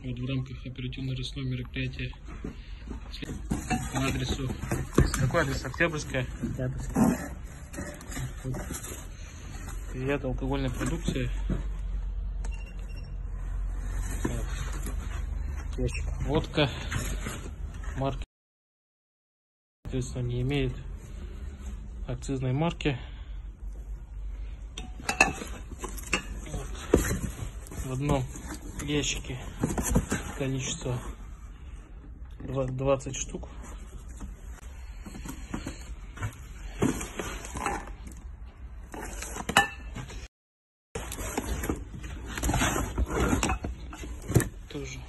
Вот в рамках оперативно-розыскного мероприятия по адресу. Какой адрес? Октябрьская. Изъята алкогольная продукция. Водка марки, соответственно, не имеет акцизной марки. В одном ящике количество 20 штук. Тоже